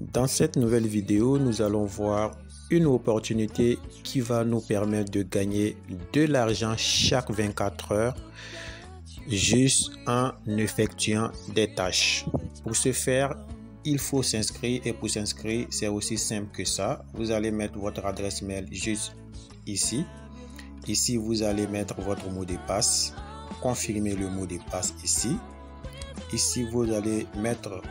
Dans cette nouvelle vidéo, nous allons voir une opportunité qui va nous permettre de gagner de l'argent chaque 24 heures juste en effectuant des tâches. Pour ce faire, il faut s'inscrire et pour s'inscrire, c'est aussi simple que ça. Vous allez mettre votre adresse mail juste ici. Ici, vous allez mettre votre mot de passe, confirmer le mot de passe ici. Ici, vous allez mettre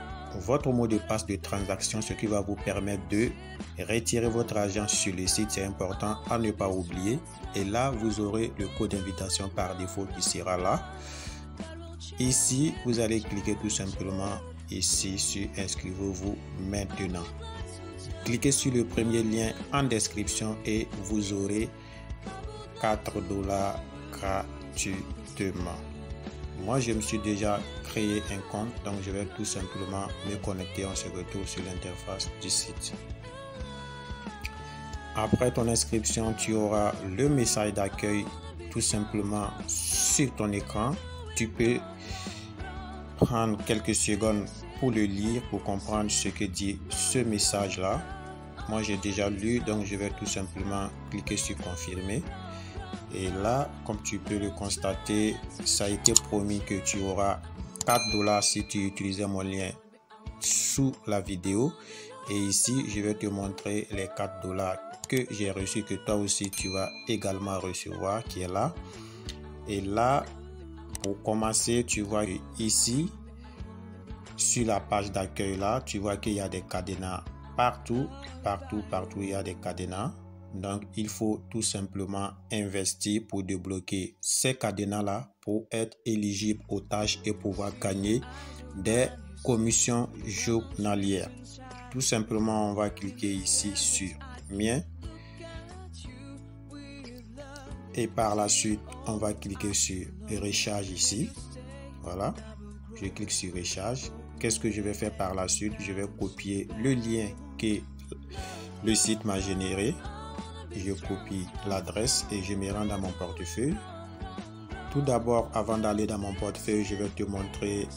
votre mot de passe de transaction, ce qui va vous permettre de retirer votre argent sur le site. C'est important à ne pas oublier. Et là, vous aurez le code d'invitation par défaut qui sera là. Ici, vous allez cliquer tout simplement ici sur inscrivez-vous maintenant. Cliquez sur le premier lien en description et vous aurez $4 gratuitement. Moi, je me suis déjà créé un compte, donc je vais tout simplement me connecter. On se retrouve sur l'interface du site. Après ton inscription, tu auras le message d'accueil tout simplement sur ton écran. Tu peux prendre quelques secondes pour le lire, pour comprendre ce que dit ce message-là. Moi, j'ai déjà lu, donc je vais tout simplement cliquer sur confirmer. Et là, comme tu peux le constater, ça a été promis que tu auras $4 si tu utilises mon lien sous la vidéo. Et ici, je vais te montrer les $4 que j'ai reçus, que toi aussi tu vas également recevoir, qui est là. Et là, pour commencer, tu vois ici, sur la page d'accueil là, tu vois qu'il y a des cadenas partout, il y a des cadenas. Donc, il faut tout simplement investir pour débloquer ces cadenas-là pour être éligible aux tâches et pouvoir gagner des commissions journalières. Tout simplement, on va cliquer ici sur Mien. Et par la suite, on va cliquer sur Recharge ici. Voilà, je clique sur Recharge. Qu'est-ce que je vais faire par la suite? Je vais copier le lien que le site m'a généré. Je copie l'adresse et je me rends dans mon portefeuille. Tout d'abord, avant d'aller dans mon portefeuille, je vais te montrer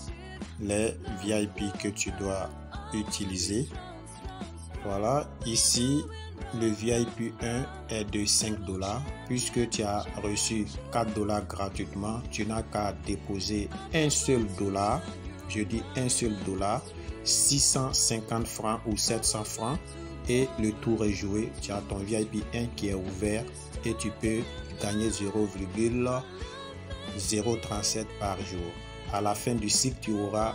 les VIP que tu dois utiliser. Voilà, ici, le VIP 1 est de $5. Puisque tu as reçu $4 gratuitement, tu n'as qu'à déposer un seul dollar. Je dis un seul dollar, 650 francs ou 700 francs. Et le tour est joué. Tu as ton VIP 1 qui est ouvert et tu peux gagner 0,037 par jour. À la fin du cycle, tu auras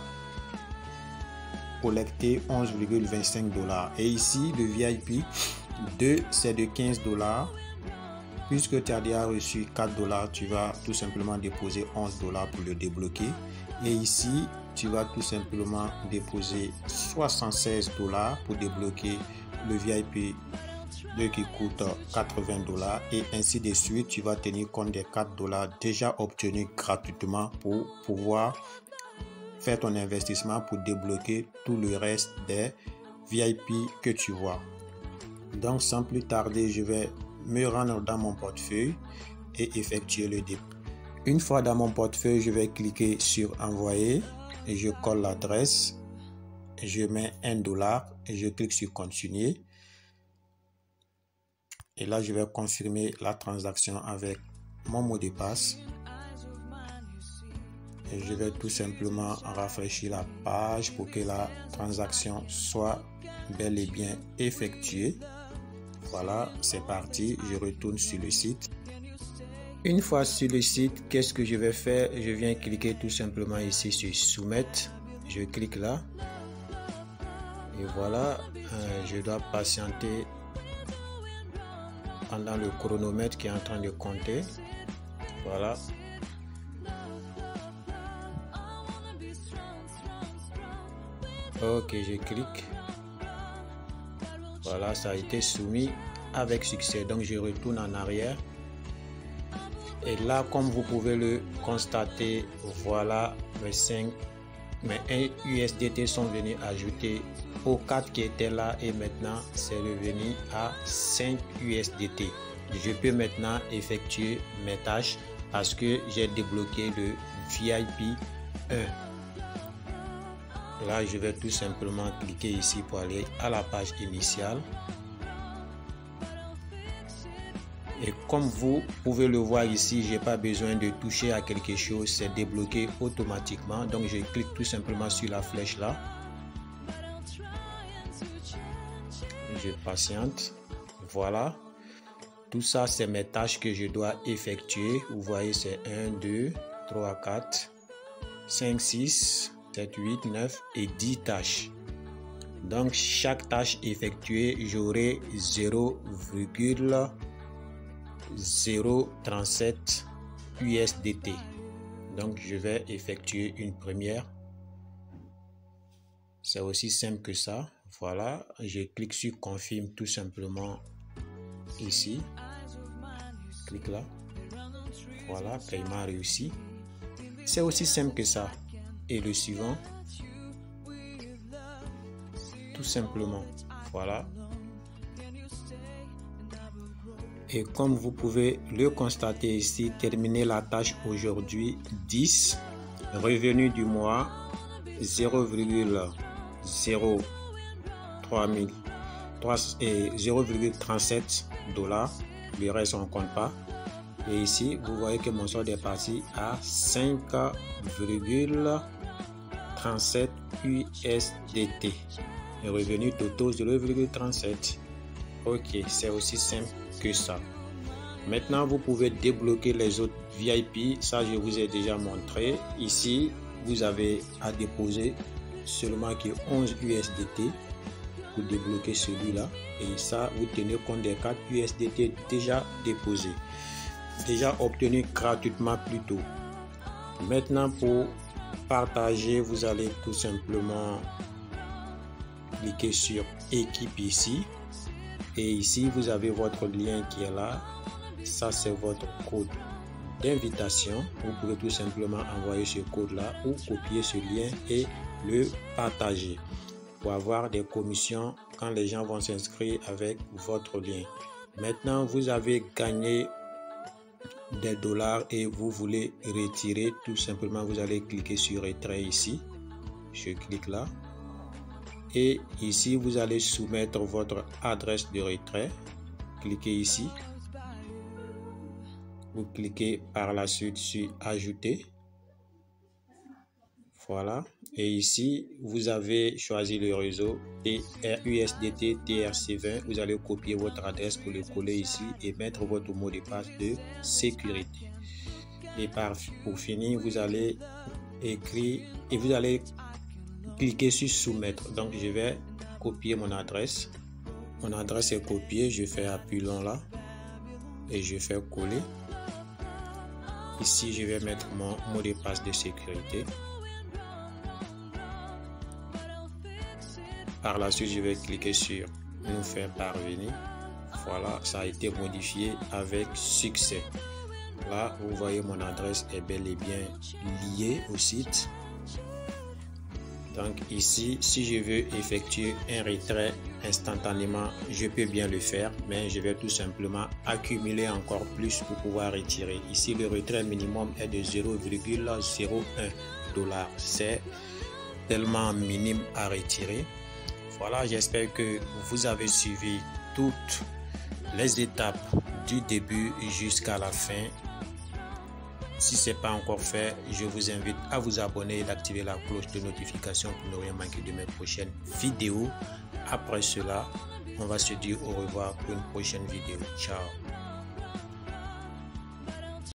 collecté $11,25. Et ici, le VIP 2, c'est de $15. Puisque tu as déjà reçu $4, tu vas tout simplement déposer $11 pour le débloquer. Et ici, tu vas tout simplement déposer $76 pour débloquer le VIP 2 qui coûte $80 et ainsi de suite. Tu vas tenir compte des $4 déjà obtenus gratuitement pour pouvoir faire ton investissement pour débloquer tout le reste des VIP que tu vois. Donc sans plus tarder, je vais me rendre dans mon portefeuille et effectuer le dépôt. Une fois dans mon portefeuille, je vais cliquer sur envoyer et je colle l'adresse. Je mets $1 et je clique sur continuer. Et là, je vais confirmer la transaction avec mon mot de passe. Et je vais tout simplement rafraîchir la page pour que la transaction soit bel et bien effectuée. Voilà, c'est parti. Je retourne sur le site. Une fois sur le site, qu'est-ce que je vais faire? Je viens cliquer tout simplement ici sur soumettre. Je clique là. Et voilà, je dois patienter pendant le chronomètre qui est en train de compter. Voilà. Ok, je clique. Voilà, ça a été soumis avec succès. Donc, je retourne en arrière. Et là, comme vous pouvez le constater, voilà, mes 1 USDT sont venus ajouter aux 4 qui étaient là et maintenant c'est revenu à 5 USDT. Je peux maintenant effectuer mes tâches parce que j'ai débloqué le VIP 1. Là, je vais tout simplement cliquer ici pour aller à la page initiale. Et comme vous pouvez le voir ici, j'ai pas besoin de toucher à quelque chose, c'est débloqué automatiquement. Donc je clique tout simplement sur la flèche là. Je patiente. Voilà. Tout ça, c'est mes tâches que je dois effectuer. Vous voyez, c'est 1, 2, 3, 4, 5, 6, 7, 8, 9 et 10 tâches. Donc chaque tâche effectuée, j'aurai 0,037 USDT. Donc je vais effectuer une première. C'est aussi simple que ça. Voilà, je clique sur confirme tout simplement ici. Clique là. Voilà, paiement réussi. C'est aussi simple que ça. Et le suivant. Tout simplement. Voilà. Et comme vous pouvez le constater ici, terminer la tâche aujourd'hui 10. Revenu du mois 0,037 $. Le reste on compte pas. Et ici vous voyez que mon solde est parti à 5,37 USDT. Le revenu total 0,37. Ok, c'est aussi simple que ça. Maintenant vous pouvez débloquer les autres VIP. Ça je vous ai déjà montré. Ici vous avez à déposer seulement que 11 USDT pour débloquer celui-là. Et ça, vous tenez compte des 4 USDT déjà déposés, déjà obtenus gratuitement plus tôt. Maintenant, pour partager, vous allez tout simplement cliquer sur équipe ici. Et ici, vous avez votre lien qui est là. Ça, c'est votre code d'invitation. Vous pouvez tout simplement envoyer ce code-là ou copier ce lien et le partager pour avoir des commissions quand les gens vont s'inscrire avec votre lien. Maintenant, vous avez gagné des dollars et vous voulez retirer. Tout simplement, vous allez cliquer sur retrait ici. Je clique là. Et ici, vous allez soumettre votre adresse de retrait. Cliquez ici. Vous cliquez par la suite sur ajouter. Voilà. Et ici, vous avez choisi le réseau USDT TRC20. Vous allez copier votre adresse pour le coller ici et mettre votre mot de passe de sécurité. Et pour finir, vous allez écrire et vous allez cliquer sur soumettre. Donc, je vais copier mon adresse. Mon adresse est copiée. Je fais appui long là et je fais coller. Ici, je vais mettre mon mot de passe de sécurité. Par la suite, je vais cliquer sur nous faire parvenir. Voilà, ça a été modifié avec succès. Là, vous voyez, mon adresse est bel et bien liée au site. Donc ici, si je veux effectuer un retrait instantanément, je peux bien le faire, mais je vais tout simplement accumuler encore plus pour pouvoir retirer. Ici, le retrait minimum est de 0,01 $. C'est tellement minime à retirer. Voilà, j'espère que vous avez suivi toutes les étapes du début jusqu'à la fin. Si ce n'est pas encore fait, je vous invite à vous abonner et d'activer la cloche de notification pour ne rien manquer de mes prochaines vidéos. Après cela, on va se dire au revoir pour une prochaine vidéo. Ciao.